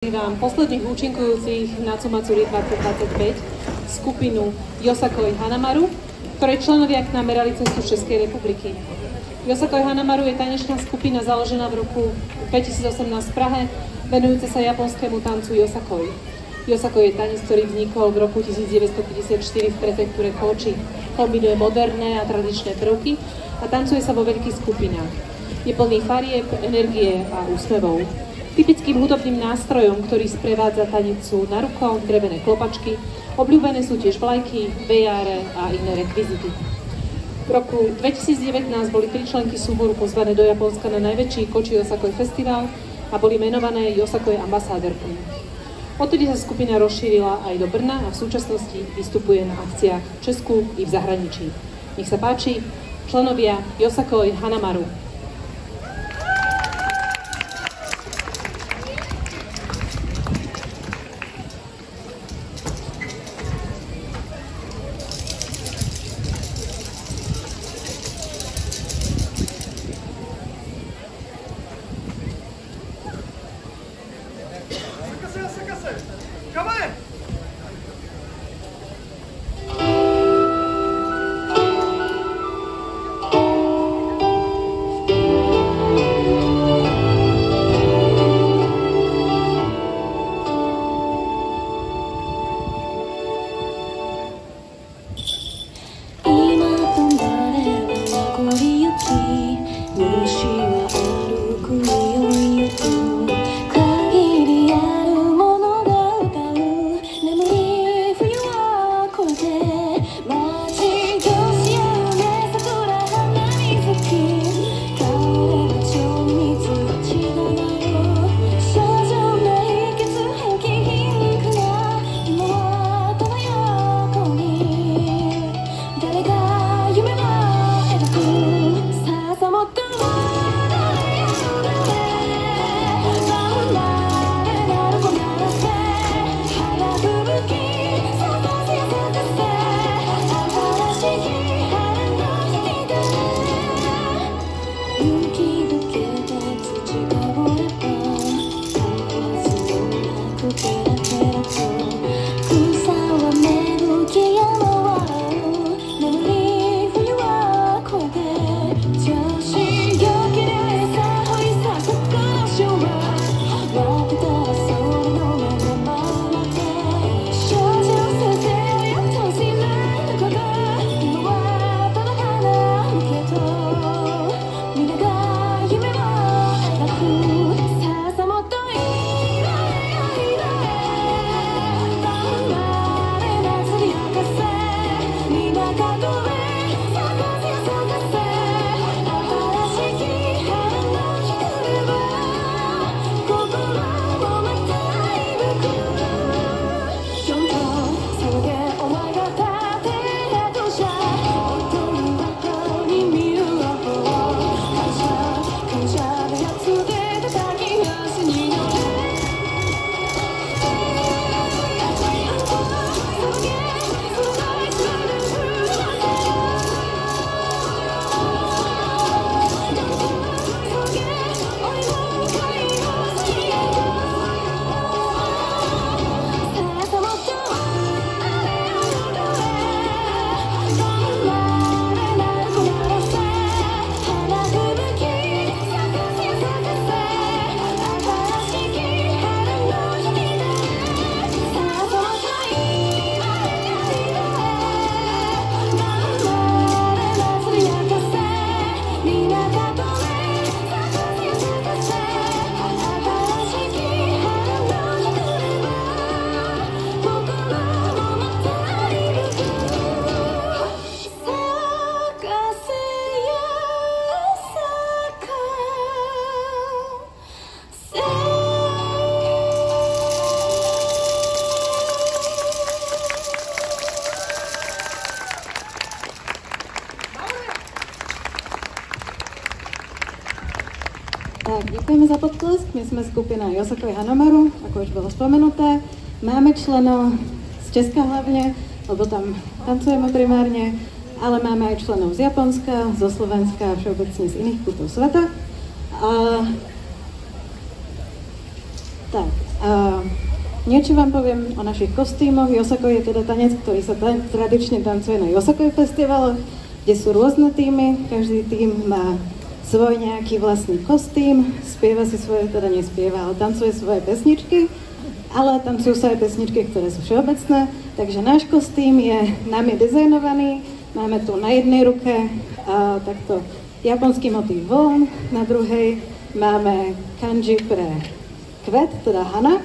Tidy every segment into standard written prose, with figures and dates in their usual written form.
Vám posledných účinkujúcich na Tsumatsuri 2025 skupinu Yosakoi Hanamaru, ktorej členovia k nám merali cestu Českej republiky. Yosakoi Hanamaru je tanečná skupina založená v roku 2018 v Prahe, venujúca sa japonskému tancu Yosakoi. Yosakoi je tanec, ktorý vznikol v roku 1954 v prefektúre Koči. Kombinuje moderné a tradičné prvky a tancuje sa vo veľkých skupinách. Je plný farieb, energie a úsmevov. Typickým hudobným nástrojom, ktorý sprevádza tanec, sú na rukou drevené klopačky, obľúbené sú tiež vlajky, vejáre a iné rekvizity. V roku 2019 boli 3 členky súboru pozvané do Japonska na najväčší Koči Yosakoi festival a boli menované Yosakoi ambasádorky. Odtedy sa skupina rozšírila aj do Brna a v súčasnosti vystupuje na akciách v Česku i v zahraničí. Nech sa páči, členovia Yosakoi Hanamaru. Ďakujeme za potlesk. My sme skupina Yosakoi Hanamaru, ako už bolo spomenuté. Máme členov z Česka hlavne, lebo tam tancujeme primárne, ale máme aj členov z Japonska, zo Slovenska a všeobecne z iných kútov sveta. Tak, Niečo vám poviem o našich kostýmoch. Yosakoi je teda tanec, ktorý sa tradične tancuje na Yosakoi festivaloch, kde sú rôzne týmy. Každý tým má svoj nejaký vlastný kostým, spieva si svoje, teda nespieva, ale tancuje svoje pesničky, ale tancujú sa aj pesničky, ktoré sú všeobecné. Takže náš kostým je nami dizajnovaný. Máme tu na jednej ruke takto japonský motív vln, na druhej máme kanji pre kvet, teda hana.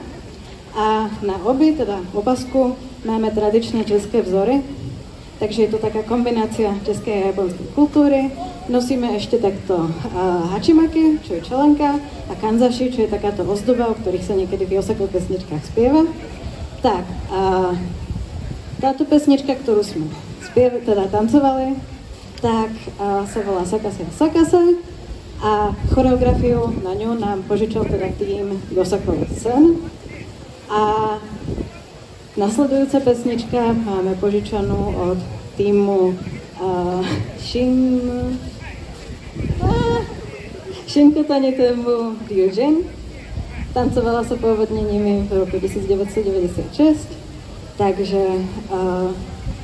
A na obi, teda opasku, máme tradičné české vzory. Takže je to taká kombinácia českej a japonskej kultúry. Nosíme ešte takto hachimaki, čo je čelenka, a kanzashi, čo je takáto ozdoba, o ktorých sa niekedy v Yosakoi pesničkách spieva. Tak, táto pesnička, ktorú sme teda tancovali, tak sa volá Sakase Sakase a choreografiu na ňu nám požičal teda tým Yosakoi Sen. A nasledujúca pesnička máme požičanú od týmu Shinkotani tému Ryujin. Tancovala sa pôvodne nimi v roku 1996, takže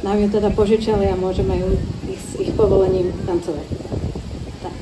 nám ju teda požičali a môžeme ju s ich povolením tancovať. Tak.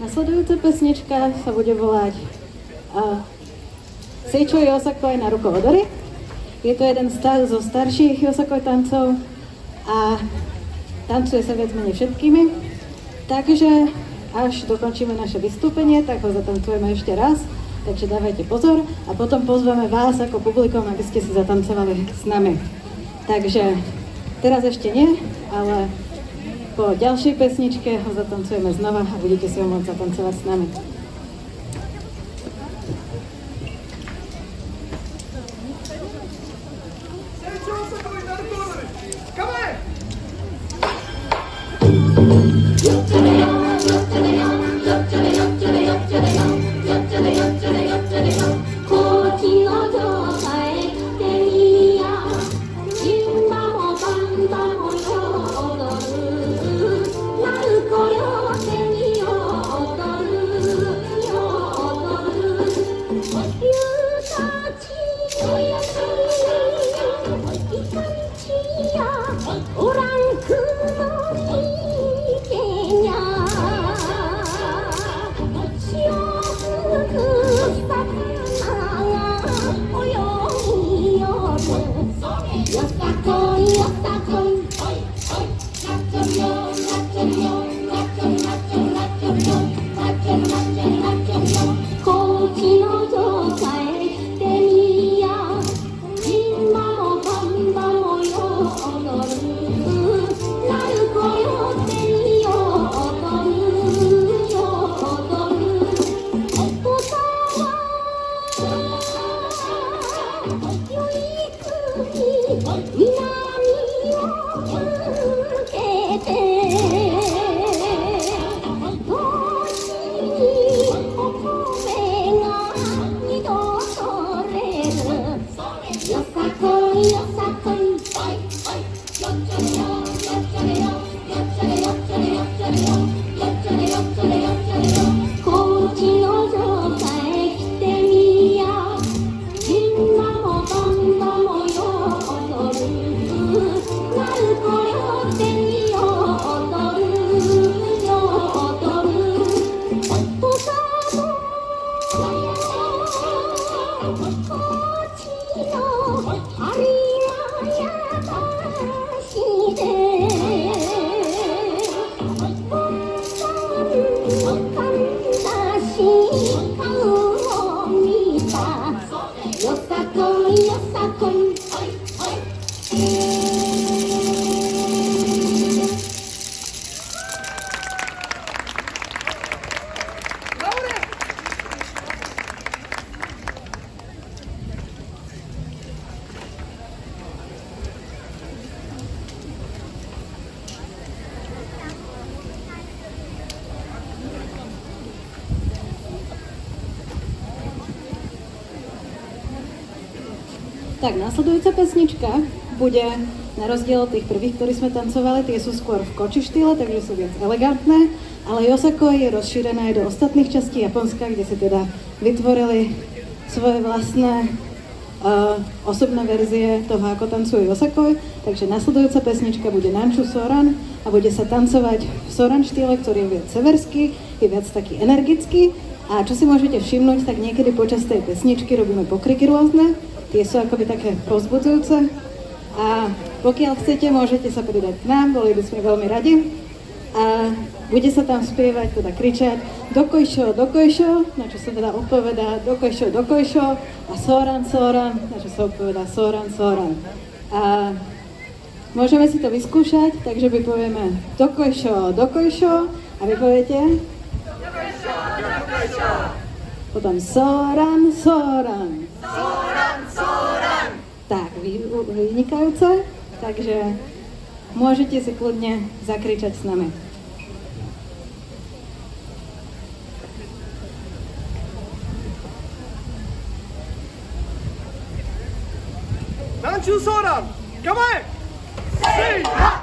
Nasledujúca pesnička sa bude volať Seicho Yosakoi Naruko Odori. Je to jeden zo starších Yosakoi tancov a tancuje sa viac menej všetkými. Takže až dokončíme naše vystúpenie, tak ho zatancujeme ešte raz. Takže dávajte pozor a potom pozveme vás ako publikum, aby ste si zatancovali s nami. Takže teraz ešte nie, ale po ďalšej pesničke ho zatancujeme znova a budete si ho môcť zatancovať s nami. Tak, následujúca pesnička bude na rozdiel od tých prvých, ktorí sme tancovali, tie sú skôr v koči štýle, takže sú viac elegantné, ale Yosakoi je rozšírené aj do ostatných častí Japonska, kde si teda vytvorili svoje vlastné osobné verzie toho, ako tancujú Yosakoi. Takže nasledujúca pesnička bude Nanchu Soran a bude sa tancovať v Soran štýle, ktorý je viac severský, je viac taký energický. A čo si môžete všimnúť, tak niekedy počas tej pesničky robíme pokriky rôzne. Tie sú akoby také povzbudzujúce. A pokiaľ chcete, môžete sa pridať k nám, boli by sme veľmi radi. A bude sa tam spievať, teda kričať dokojšo, na čo sa teda odpovedá dokojšo a Soran, na čo sa odpovedá Soran. A môžeme si to vyskúšať, takže my povieme dokojšo a vy poviete potom Soran. Tak, vynikajúce, takže môžete si kľudne zakričať s nami. Nanchu Soran, come on! Say ha!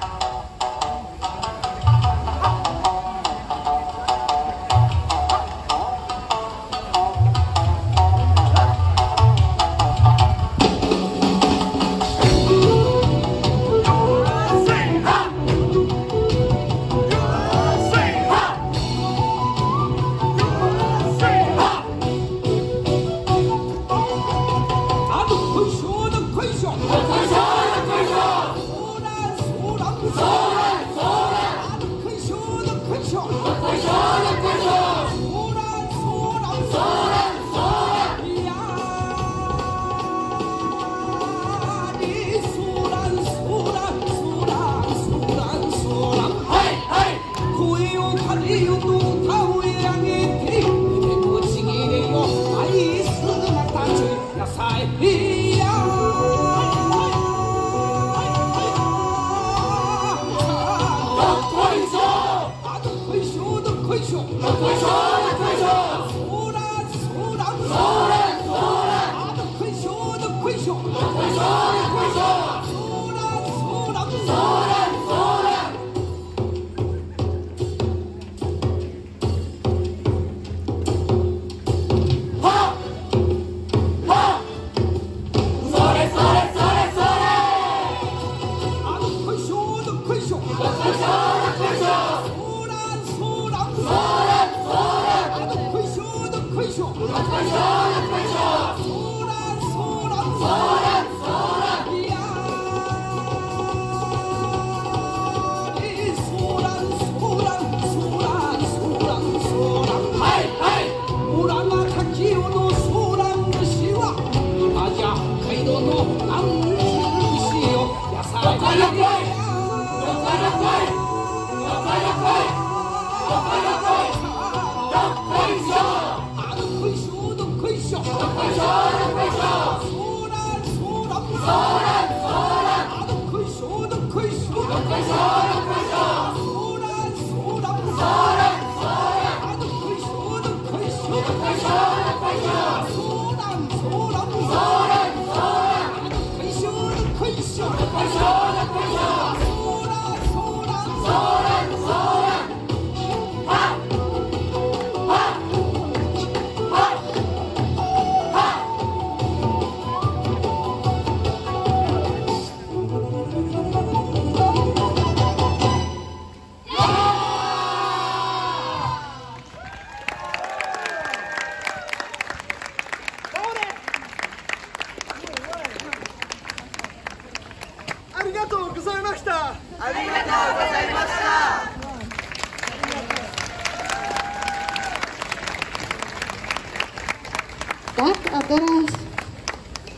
Tak a teraz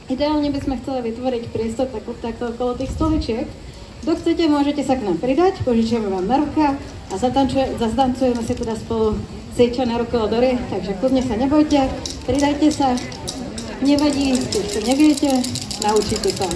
ideálne by sme chceli vytvoriť priestor takto okolo tých stoličiek. Kto chcete, môžete sa k nám pridať, požičiame vám na ruka a zatancujeme si teda spolu Sejča na ruku Odory, takže kľudne sa nebojte, pridajte sa, nevadí, keď to neviete, naučíte sa.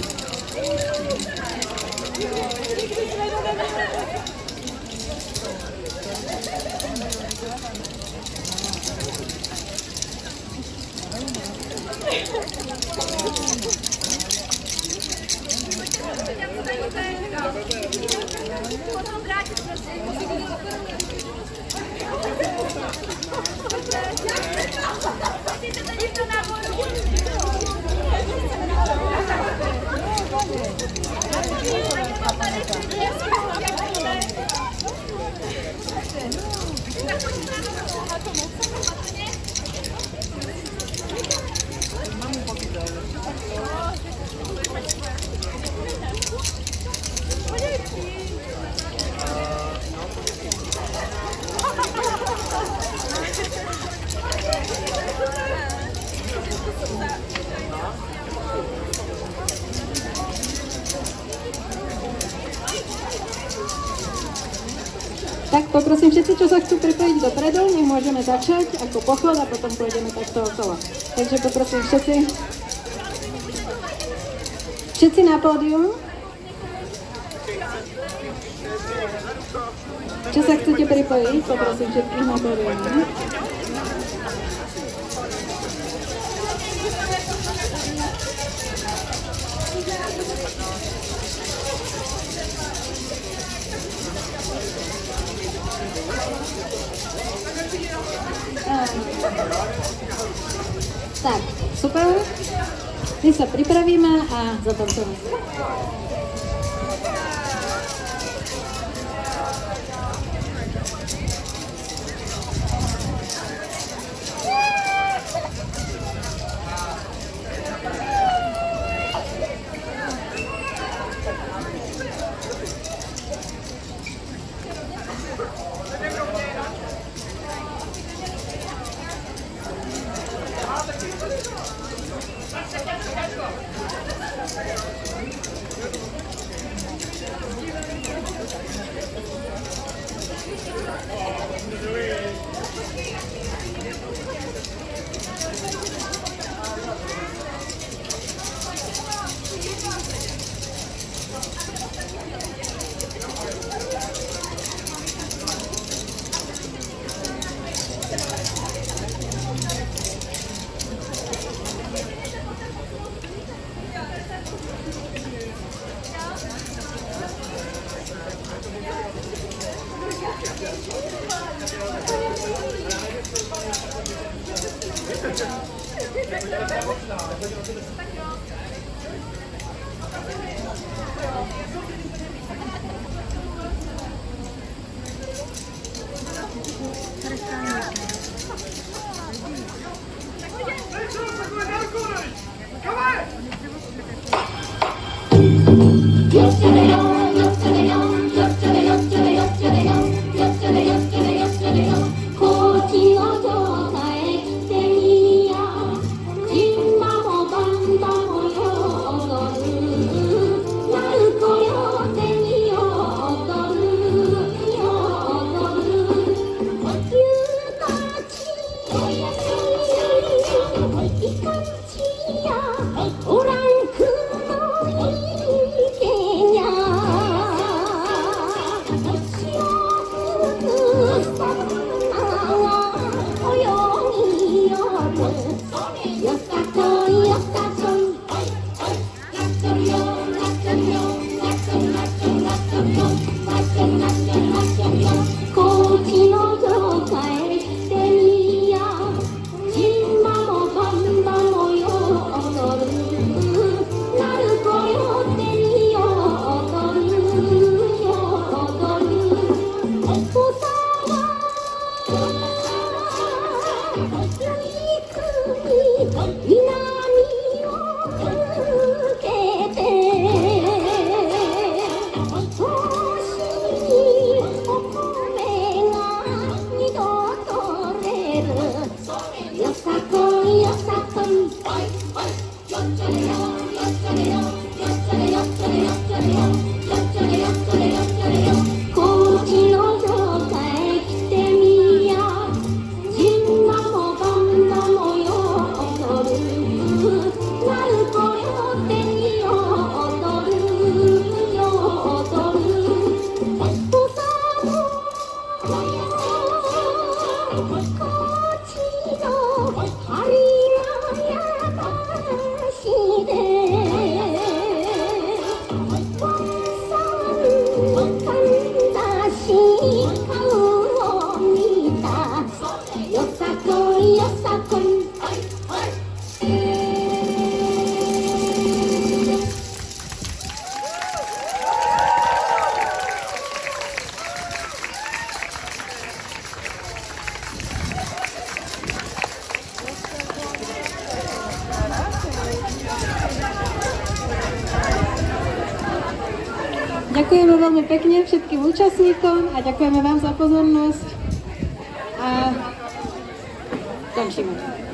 Tak poprosím všetci, čo sa chcú pripojiť dopredu, nech môžeme začať ako pochod a potom pôjdeme takto okolo. Takže poprosím všetci na pódium. Čo sa chcete pripojiť, poprosím všetkých na pódium. Tak, super. My sa pripravíme a zatancujeme. Ďakujeme veľmi pekne všetkým účastníkom a ďakujeme vám za pozornosť a končíme.